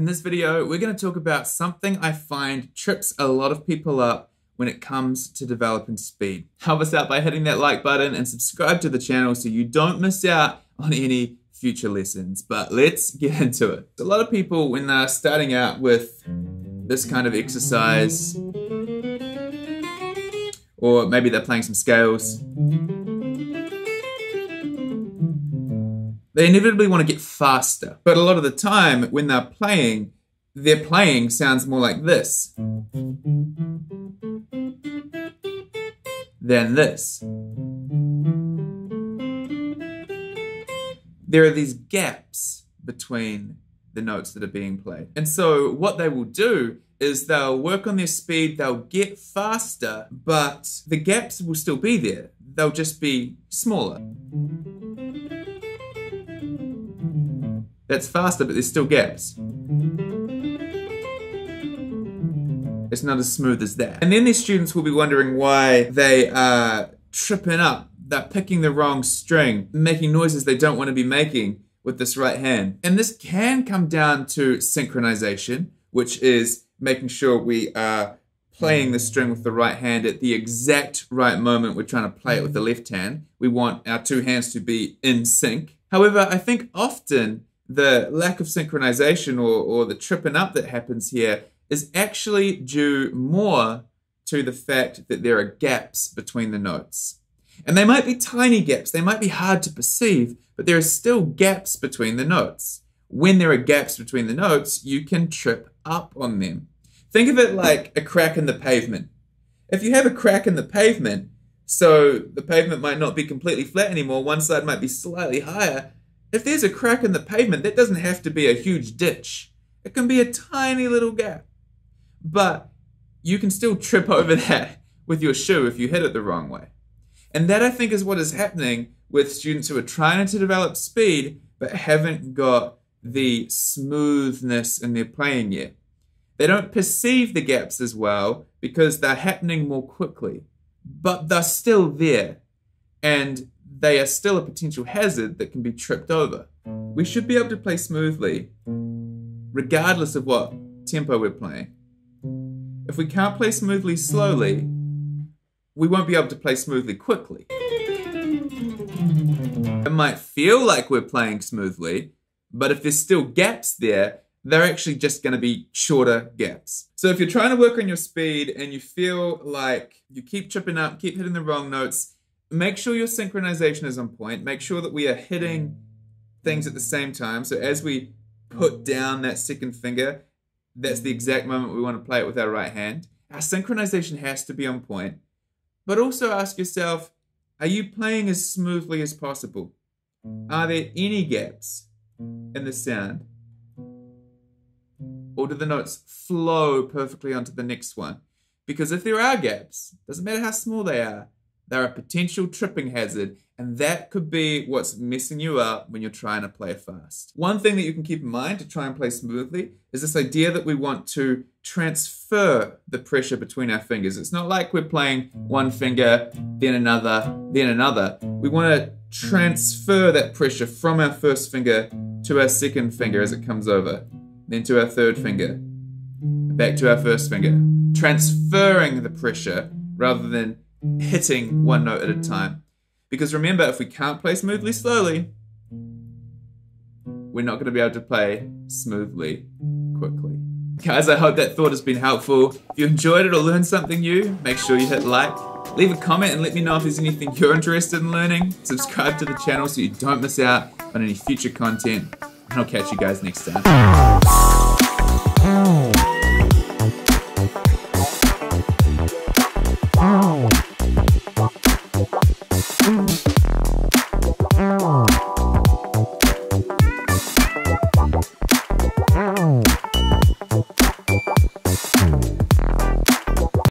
In this video, we're going to talk about something I find trips a lot of people up when it comes to developing speed. Help us out by hitting that like button and subscribe to the channel so you don't miss out on any future lessons. But let's get into it. A lot of people, when they're starting out with this kind of exercise, or maybe they're playing some scales, they inevitably want to get faster. But a lot of the time, when they're playing, their playing sounds more like this than this. There are these gaps between the notes that are being played. And so what they will do is they'll work on their speed, they'll get faster, but the gaps will still be there. They'll just be smaller. That's faster, but there's still gaps. It's not as smooth as that. And then their students will be wondering why they are tripping up. They're picking the wrong string, making noises they don't want to be making with this right hand. And this can come down to synchronization, which is making sure we are playing the string with the right hand at the exact right moment we're trying to play it with the left hand. We want our two hands to be in sync. However, I think often the lack of synchronization or the tripping up that happens here is actually due more to the fact that there are gaps between the notes. And they might be tiny gaps, they might be hard to perceive, but there are still gaps between the notes. When there are gaps between the notes, you can trip up on them. Think of it like a crack in the pavement. If you have a crack in the pavement, so the pavement might not be completely flat anymore, one side might be slightly higher. If there's a crack in the pavement, that doesn't have to be a huge ditch. It can be a tiny little gap. But you can still trip over that with your shoe if you hit it the wrong way. And that, I think, is what is happening with students who are trying to develop speed but haven't got the smoothness in their playing yet. They don't perceive the gaps as well because they're happening more quickly, but they're still there. And they are still a potential hazard that can be tripped over. We should be able to play smoothly regardless of what tempo we're playing. If we can't play smoothly slowly, we won't be able to play smoothly quickly. It might feel like we're playing smoothly, but if there's still gaps there, they're actually just going to be shorter gaps. So if you're trying to work on your speed and you feel like you keep tripping up, keep hitting the wrong notes, make sure your synchronization is on point. Make sure that we are hitting things at the same time. So as we put down that second finger, that's the exact moment we want to play it with our right hand. Our synchronization has to be on point. But also ask yourself, are you playing as smoothly as possible? Are there any gaps in the sound? Or do the notes flow perfectly onto the next one? Because if there are gaps, doesn't matter how small they are, they're a potential tripping hazard, and that could be what's messing you up when you're trying to play fast. One thing that you can keep in mind to try and play smoothly is this idea that we want to transfer the pressure between our fingers. It's not like we're playing one finger, then another, then another. We want to transfer that pressure from our first finger to our second finger as it comes over, then to our third finger, back to our first finger. Transferring the pressure rather than hitting one note at a time. Because remember, if we can't play smoothly slowly, we're not going to be able to play smoothly quickly. Guys, I hope that thought has been helpful. If you enjoyed it or learned something new, make sure you hit like, leave a comment and let me know if there's anything you're interested in learning. Subscribe to the channel so you don't miss out on any future content. And I'll catch you guys next time.